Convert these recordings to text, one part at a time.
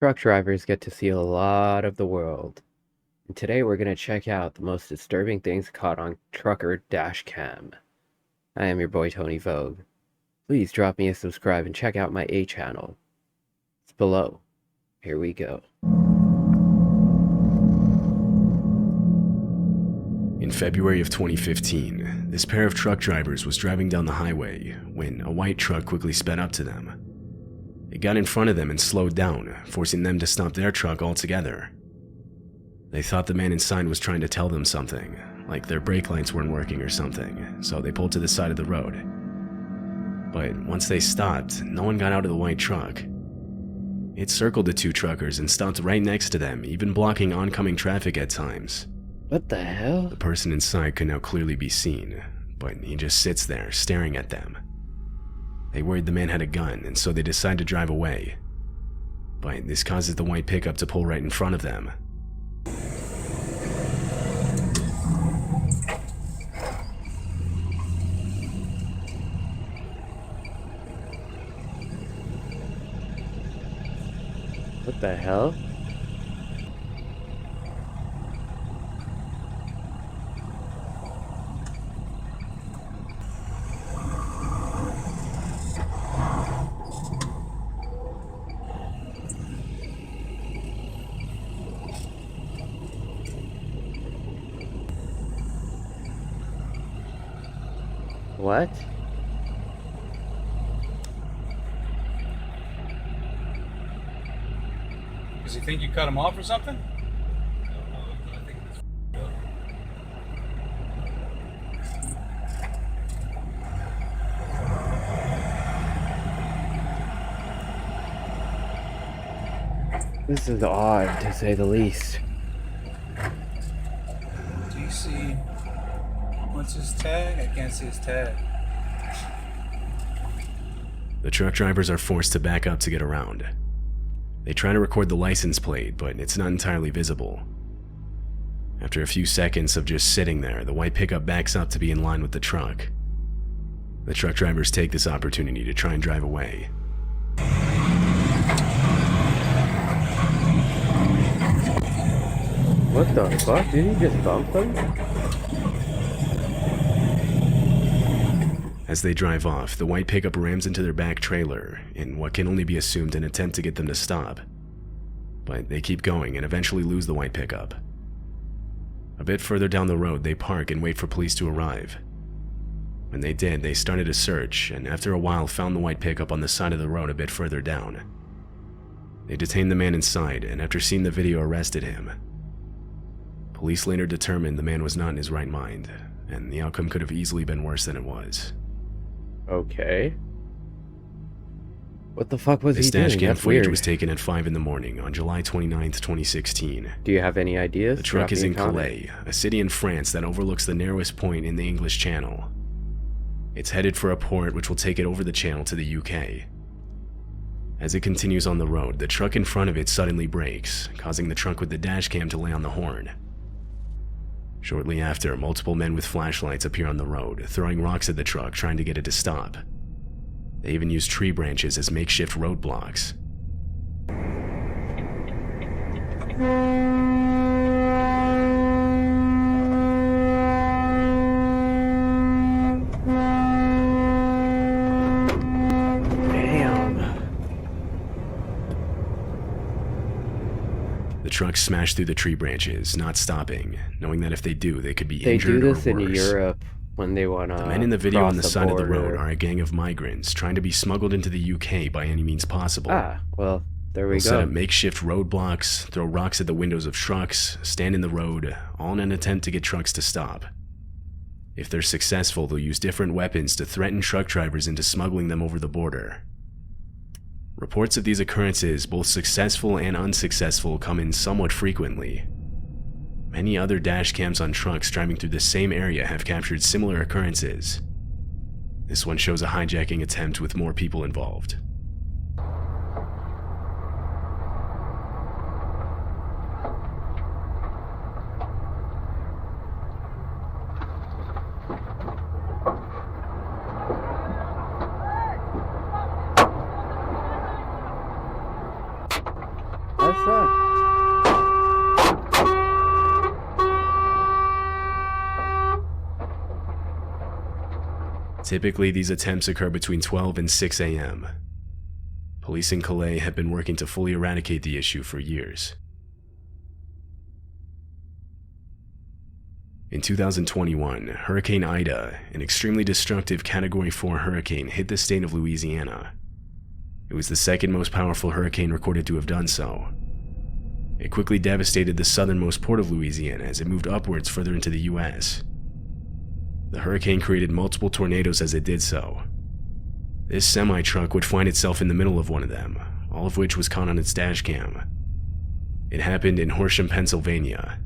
Truck drivers get to see a lot of the world, and today we're going to check out the most disturbing things caught on trucker dashcam. I am your boy Tony Vogue. Please drop me a subscribe and check out my A channel. It's below. Here we go. In February of 2015, this pair of truck drivers was driving down the highway when a white truck quickly sped up to them. It got in front of them and slowed down, forcing them to stop their truck altogether. They thought the man inside was trying to tell them something, like their brake lights weren't working or something, so they pulled to the side of the road. But once they stopped, no one got out of the white truck. It circled the two truckers and stopped right next to them, even blocking oncoming traffic at times. What the hell? The person inside could now clearly be seen, but he just sits there staring at them. They worried the man had a gun, and so they decide to drive away. But this causes the white pickup to pull right in front of them. What the hell? What? Does he think you cut him off or something? This is odd, to say the least. Do you see what's his tag? I can't see his tag. The truck drivers are forced to back up to get around. They try to record the license plate, but it's not entirely visible. After a few seconds of just sitting there, the white pickup backs up to be in line with the truck. The truck drivers take this opportunity to try and drive away. What the fuck? Did he just bump them? As they drive off, the white pickup rams into their back trailer in what can only be assumed an attempt to get them to stop. But they keep going and eventually lose the white pickup. A bit further down the road, they park and wait for police to arrive. When they did, they started a search and after a while found the white pickup on the side of the road a bit further down. They detained the man inside and after seeing the video arrested him. Police later determined the man was not in his right mind, and the outcome could have easily been worse than it was. Okay. What the fuck was he This doing? dash cam That's footage weird. was taken at 5 in the morning on July 29th, 2016. Do you have any ideas? The truck Drop is me a in comment. Calais, a city in France that overlooks the narrowest point in the English Channel. It's headed for a port which will take it over the channel to the UK. As it continues on the road, the truck in front of it suddenly brakes, causing the truck with the dash cam to lay on the horn. Shortly after, multiple men with flashlights appear on the road, throwing rocks at the truck trying to get it to stop. They even use tree branches as makeshift roadblocks. The truck smashed through the tree branches, not stopping, knowing that if they do, they could be They injured do this or in worse. Europe when they want to. The men in the video on the side of the road border. are a gang of migrants trying to be smuggled into the UK by any means possible. Ah, well, there we They'll set go. up makeshift roadblocks, throw rocks at the windows of trucks, stand in the road, all in an attempt to get trucks to stop. If they're successful, they'll use different weapons to threaten truck drivers into smuggling them over the border. Reports of these occurrences, both successful and unsuccessful, come in somewhat frequently. Many other dash cams on trucks driving through the same area have captured similar occurrences. This one shows a hijacking attempt with more people involved. Typically, these attempts occur between 12 and 6 a.m. Police in Calais have been working to fully eradicate the issue for years. In 2021, Hurricane Ida, an extremely destructive Category 4 hurricane, hit the state of Louisiana. It was the second most powerful hurricane recorded to have done so. It quickly devastated the southernmost port of Louisiana as it moved upwards further into the U.S. The hurricane created multiple tornadoes as it did so. This semi-truck would find itself in the middle of one of them, all of which was caught on its dash cam. It happened in Horsham, Pennsylvania.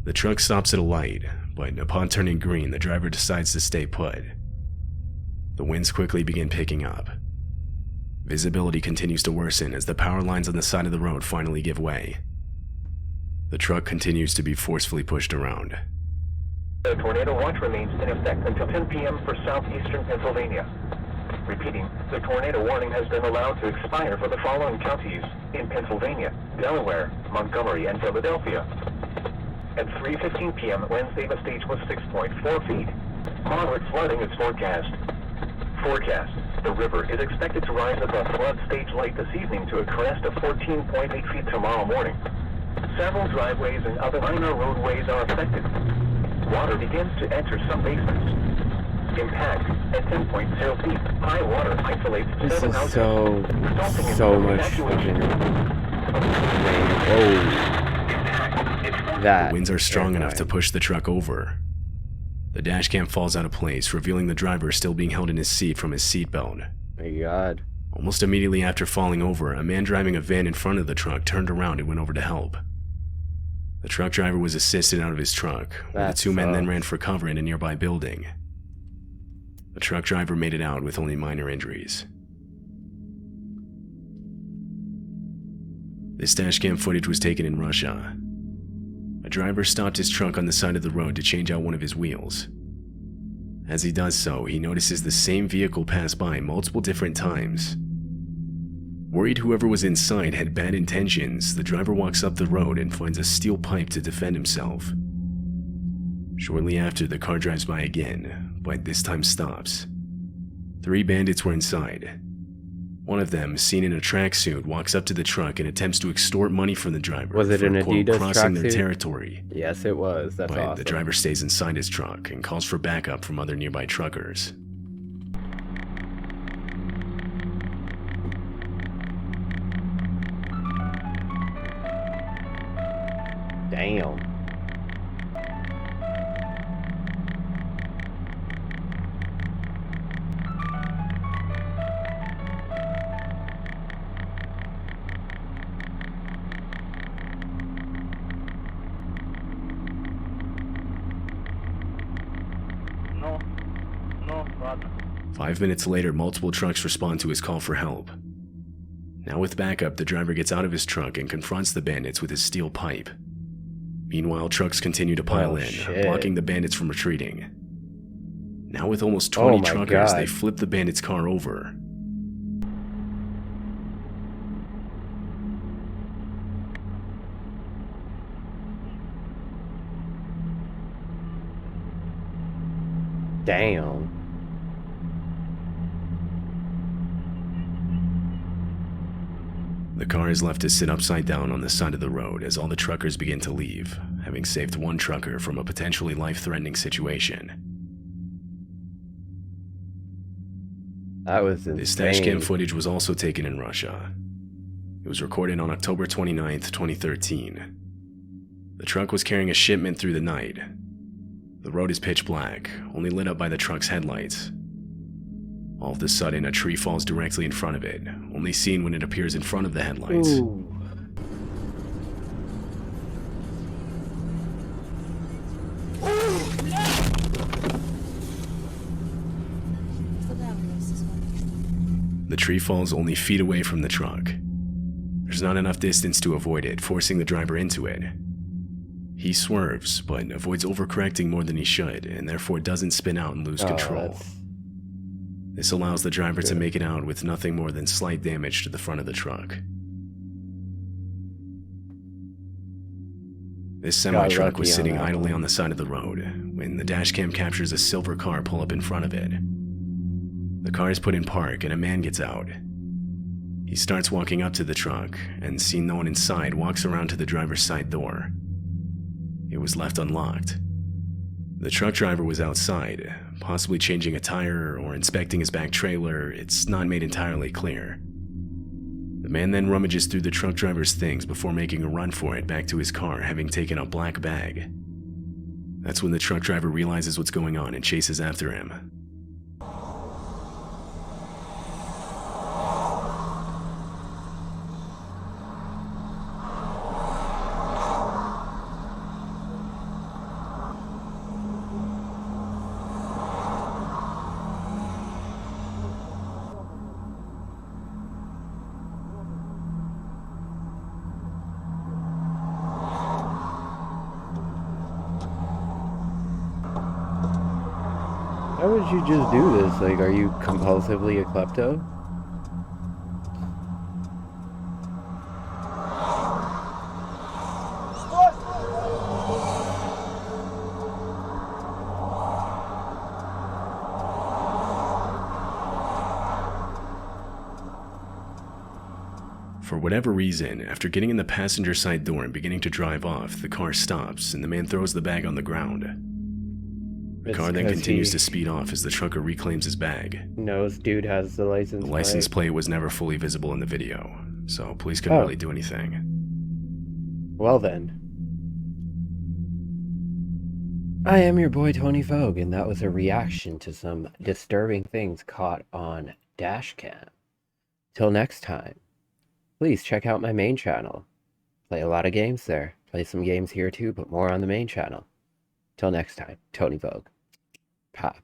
The truck stops at a light, but upon turning green, the driver decides to stay put. The winds quickly begin picking up. Visibility continues to worsen as the power lines on the side of the road finally give way. The truck continues to be forcefully pushed around. The tornado watch remains in effect until 10 p.m. for southeastern Pennsylvania. Repeating, the tornado warning has been allowed to expire for the following counties in Pennsylvania, Delaware, Montgomery, and Philadelphia. At 3:15 p.m. Wednesday, the stage was 6.4 feet. Moderate flooding is forecast. The river is expected to rise above flood stage late this evening to a crest of 14.8 feet tomorrow morning. Several driveways and other minor roadways are affected. Water begins to enter some basements. Impact at 10.0 feet. High water isolates This seven is houses, so resulting in much evacuation. Oh, that. The winds are strong enough to push the truck over. The dashcam falls out of place, revealing the driver still being held in his seat from his seatbelt. My God. Almost immediately after falling over, a man driving a van in front of the truck turned around and went over to help. The truck driver was assisted out of his truck, while the two men then ran for cover in a nearby building. The truck driver made it out with only minor injuries. This dashcam footage was taken in Russia. A driver stopped his truck on the side of the road to change out one of his wheels. As he does so, he notices the same vehicle pass by multiple different times. Worried whoever was inside had bad intentions, the driver walks up the road and finds a steel pipe to defend himself. Shortly after, the car drives by again, but this time stops. 3 bandits were inside. One of them, seen in a tracksuit, walks up to the truck and attempts to extort money from the driver. Was it for, an quote, Adidas crossing their tracksuit? territory. Yes, it was. That's But awesome. the driver stays inside his truck and calls for backup from other nearby truckers. Damn. No, ладно. 5 minutes later, multiple trucks respond to his call for help. Now with backup, the driver gets out of his truck and confronts the bandits with his steel pipe. Meanwhile, trucks continue to pile in, shit. blocking the bandits from retreating. Now with almost 20 my truckers, God. they flip the bandits' car over. Damn. The car is left to sit upside down on the side of the road as all the truckers begin to leave, having saved one trucker from a potentially life-threatening situation. That was insane. This dashcam footage was also taken in Russia. It was recorded on October 29th, 2013. The truck was carrying a shipment through the night. The road is pitch black, only lit up by the truck's headlights. All of a sudden, a tree falls directly in front of it, only seen when it appears in front of the headlights. Ooh. The tree falls only feet away from the truck. There's not enough distance to avoid it, forcing the driver into it. He swerves, but avoids overcorrecting more than he should, and therefore doesn't spin out and lose control. That's... This allows the driver to make it out with nothing more than slight damage to the front of the truck. This semi-truck lucky was on sitting that idly one. on the side of the road when the dashcam captures a silver car pull up in front of it. The car is put in park and a man gets out. He starts walking up to the truck and, seeing no one inside, walks around to the driver's side door. It was left unlocked. The truck driver was outside, possibly changing a tire or inspecting his back trailer. It's not made entirely clear. The man then rummages through the truck driver's things before making a run for it back to his car, having taken a black bag. That's when the truck driver realizes what's going on and chases after him. Why would you just do this? Like, are you compulsively a klepto? For whatever reason, after getting in the passenger side door and beginning to drive off, the car stops and the man throws the bag on the ground. The car then continues to speed off as the trucker reclaims his bag. Knows dude has the license plate. The license plate was never fully visible in the video, so police couldn't really do anything. Well then. I am your boy Tony Vogue, and that was a reaction to some disturbing things caught on Dashcam. Till next time, please check out my main channel. Play a lot of games there. Play some games here too, but more on the main channel. Till next time, Tony Vogue. Pop.